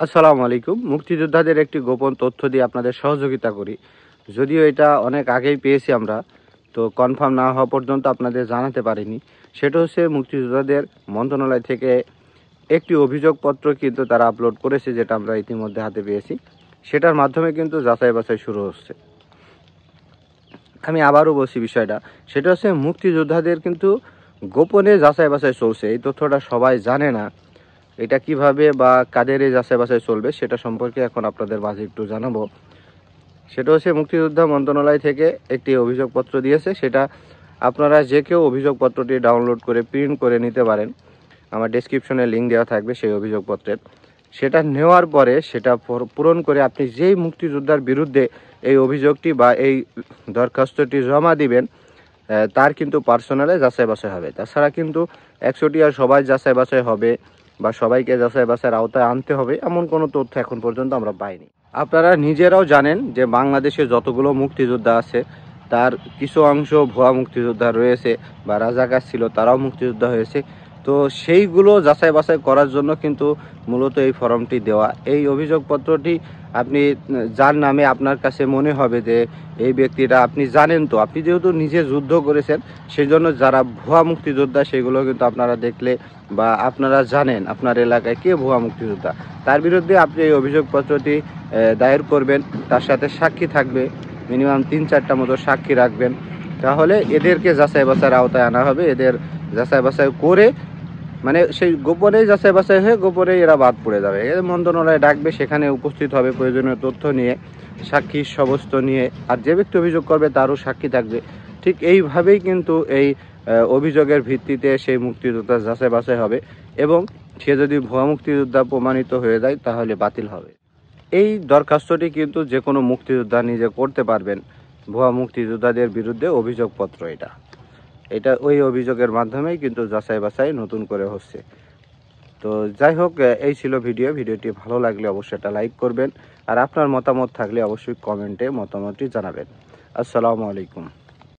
আসসালামু আলাইকুম। মুক্তিযোদ্ধাদের একটি গোপন তথ্য দিয়ে আপনাদের সহযোগিতা করি। যদিও এটা অনেক আগেই পেয়েছি আমরা, তো কনফার্ম না হওয়া পর্যন্ত আপনাদের জানাতে পারিনি। সেটা হচ্ছে মুক্তিযোদ্ধাদের মন্ত্রণালয় থেকে একটি অভিযোগপত্র কিন্তু তারা আপলোড করেছে, যেটা আমরা ইতিমধ্যে হাতে পেয়েছি। সেটার মাধ্যমে কিন্তু যাচাই বাছাই শুরু হচ্ছে। আমি আবারও বলছি বিষয়টা, সেটা হচ্ছে মুক্তিযোদ্ধাদের কিন্তু গোপনে যাচাই বাছাই চলছে। এই তথ্যটা সবাই জানে না। এটা কিভাবে বা কাদের এই যাচাই বাছাই চলবে সেটা সম্পর্কে এখন আপনাদের মাঝে একটু জানাবো। সেটা হচ্ছে মুক্তিযোদ্ধা মন্ত্রণালয় থেকে একটি অভিযোগপত্র দিয়েছে। সেটা আপনারা যে কেউ অভিযোগপত্রটি ডাউনলোড করে প্রিন্ট করে নিতে পারেন। আমার ডেসক্রিপশনে লিঙ্ক দেওয়া থাকবে সেই অভিযোগপত্রের। সেটা নেওয়ার পরে সেটা পূরণ করে আপনি যেই মুক্তিযোদ্ধার বিরুদ্ধে এই অভিযোগটি বা এই দরখাস্তটি জমা দিবেন, তার কিন্তু পার্সোনালে যাচাই বাছাই হবে। তাছাড়া কিন্তু 100টি আর সবাই যাচাই বাছাই হবে বা সবাইকে যাচাই বাছাইয়ের আওতায় আনতে হবে এমন কোনো তথ্য এখন পর্যন্ত আমরা পাইনি। আপনারা নিজেরাও জানেন যে বাংলাদেশে যতগুলো মুক্তিযোদ্ধা আছে তার কিছু অংশ ভুয়া মুক্তিযোদ্ধা রয়েছে বা রাজাকার ছিল, তারাও মুক্তিযোদ্ধা হয়েছে। তো সেইগুলো যাচাই বাছাই করার জন্য কিন্তু মূলত এই ফর্মটি দেওয়া। এই অভিযোগপত্রটি আপনি যার নামে আপনার কাছে মনে হবে যে এই ব্যক্তিটা, আপনি জানেন, তো আপনি যেহেতু নিজে যুদ্ধ করেছেন সেই জন্য যারা ভুয়া মুক্তিযোদ্ধা সেগুলো কিন্তু আপনারা দেখলে বা আপনারা জানেন আপনার এলাকায় কে ভুয়া মুক্তিযোদ্ধা, তার বিরুদ্ধে আপনি এই অভিযোগপত্রটি দায়ের করবেন। তার সাথে সাক্ষী থাকবে, মিনিমাম 3-4টা মতো সাক্ষী রাখবেন। তাহলে এদেরকে যাচাই বাছাইয়ের আওতায় আনা হবে। এদের যাচাই বাছাই করে, মানে সেই গোপনেই যাচাই বাছাই হয়ে গোপনেই এরা বাদ পড়ে যাবে। এদের মন্ত্রণালয়ে ডাকবে, সেখানে উপস্থিত হবে প্রয়োজনীয় তথ্য নিয়ে, সাক্ষী সমস্ত নিয়ে। আর যে ব্যক্তি অভিযোগ করবে তারও সাক্ষী থাকবে। ঠিক এইভাবেই কিন্তু এই অভিযোগের ভিত্তিতে সেই মুক্তিযোদ্ধা যাচাই বাছাই হবে এবং সে যদি ভুয়া মুক্তিযোদ্ধা প্রমাণিত হয়ে যায় তাহলে বাতিল হবে। এই দরখাস্তটি কিন্তু যে কোনো মুক্তিযোদ্ধা নিজে করতে পারবেন। ভুয়া মুক্তিযোদ্ধাদের বিরুদ্ধে অভিযোগপত্র এটা ওই অভিযোগের মাধ্যমেই কিন্তু যাচাই বাছাই নতুন করে হচ্ছে। তো যাই হোক, এই ছিল ভিডিওটি ভালো লাগলে অবশ্যই একটা লাইক করবেন। আর আপনার মতামত থাকলে অবশ্যই কমেন্টে মতামতটি জানাবেন। আসসালামু আলাইকুম।